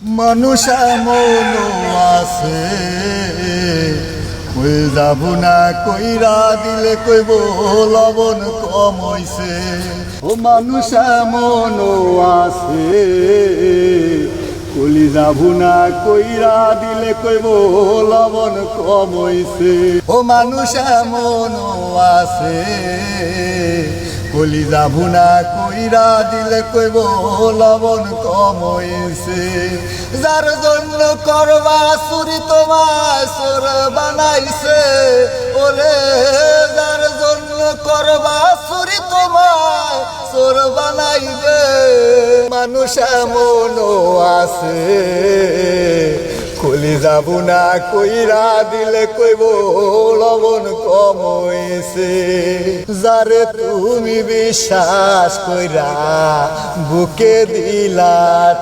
মানুষ এমন আছে কই যাব না কইরা দিলে কইব লবণ কম হইছে। ও মানুষ এমন আছে কলি যাব না কইরা দিলে কইব লবণ কম হইছে। ও মানুষ এমন আছে কলি যাব না কইরা দিলে কইব লবণ কম হইছে। যার জন্য করবা চুরি তোমায় চোর বানাইছে, ওরে যার জন্য করবা চুরি তোমায় চোর বানাইবে। মানুষ এমন আছে কলি যাব না কইরা দিলে কইব লবণ কম হইছে। যারে তুমি বিশ্বাস কইরা বুকে দিলা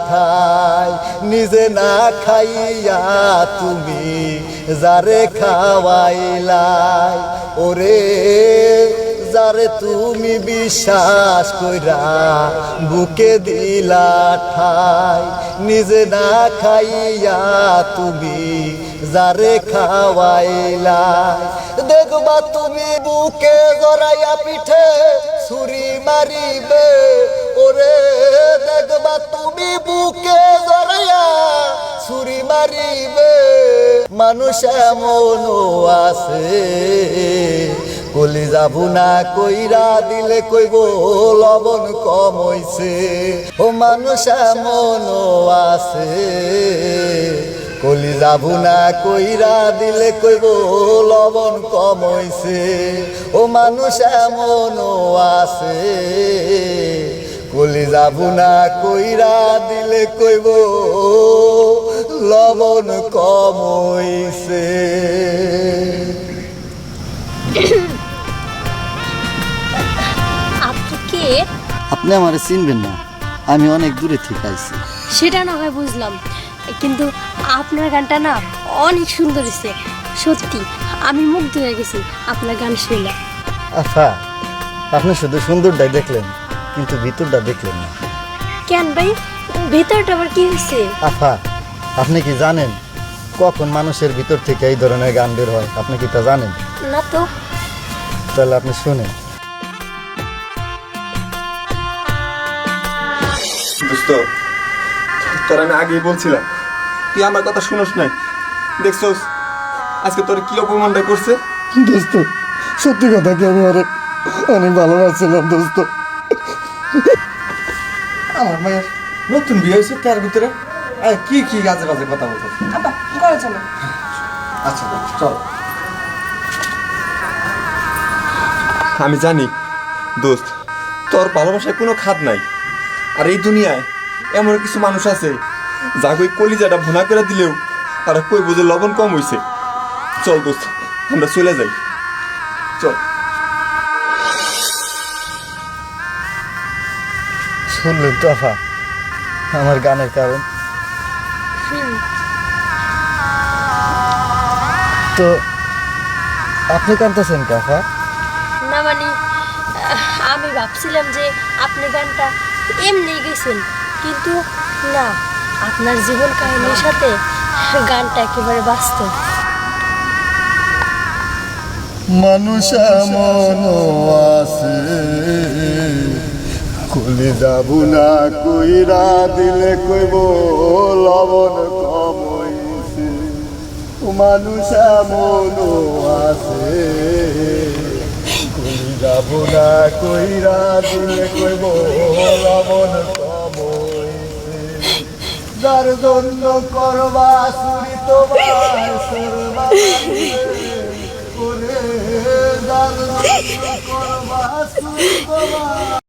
ঠাই, নিজে না খাইয়া তুমি যারে খাওয়াইলাই। ওরে যারে তুমি বিশ্বাস কইরা বুকে দিলা ঠাই, নিজে না খাইয়া তুমি যারে খাওয়াইলাই। দেখবা তুমি বুকে জড়াইয়া পিঠে ছুরি মারিবে, ওরে দেখবা তুমি বুকে জড়াইয়া ছুরি মারিবে। মানুষ এমন আছে কলি যাব না কইরা দিলে কইব লবণ কম হইছে। ও মানুষ এমন আছে কলি যাব না কইরা দিলে কইব লবণ কম হইছে। ও মানুষ এমন আছে কলি যাব না কইরা দিলে কইব লবণ কম হইছে। আপনি আমারে চিনবেন না, আমি অনেক দূরে থেকে আইছি। সেটা না হয় বুঝলাম, কিন্তু আপনার গানটা না অনেক সুন্দর হয়েছে। সত্যি আমি মুগ্ধ হয়ে গেছি আপনার গান শুনে। আচ্ছা, আপনি শুধু সুন্দরটাই দেখলেন কিন্তু ভিতরটা দেখলেন না। কেন ভাই, ভিতরটা আবার কি হয়েছে? আফা, আপনি কি জানেন কখন মানুষের ভিতর থেকে এই ধরনের গান বের হয়? আপনি কি তা জানেন না? তো তাহলে আপনি শুনেন। দোস্ত, তোর আমি আগেই বলছিলাম, তুই আমার কথা শুনোস নাই। দেখছোস আজকে তোর কি অপমানটা করছে। দোস্ত, সত্যি কথা কি আমি অনেক ভালোবাসছিলাম দোস্ত। আমার মায়ের নতুন বিয়ে হয়েছে, তার ভিতরে কি কি গাছে বাজে কথা বলতো। আব্বা ঘরে চলো। আচ্ছা চল। আমি জানি দোস্ত, তোর ভালোবাসায় কোনো খাদ নাই। আর এই দুনিয়ায় এমন কিছু মানুষ আছে যা কই কলিজাটা ভুনা করে দিলেও আর কই বুঝে লবণ কম হইছে। চল দোস্ত, আমরা চলে যাই, চল। শুনলেন তো আফা আমার গানের কারণ? তো আপনি কাঁদতেছেন কাফা? না মানে আমি ভাবছিলাম যে আপনি গানটা এমনি গেছেন, কিন্তু না, আপনার জীবন কাহিনীর সাথে গানটা একেবারে বাস্তব। মানুষ এমন আছে কলি যাব না কইরা দিলে কইব লবণ কম হইছে। মানুষ এমন আছে কলি যাব না কইরা দিলে কইব লবণ কম হইছে। যার জন্য করবা চুরি তোমায় চোর বানাইবে, ওরে যার জন্য করবা চুরি তোমায়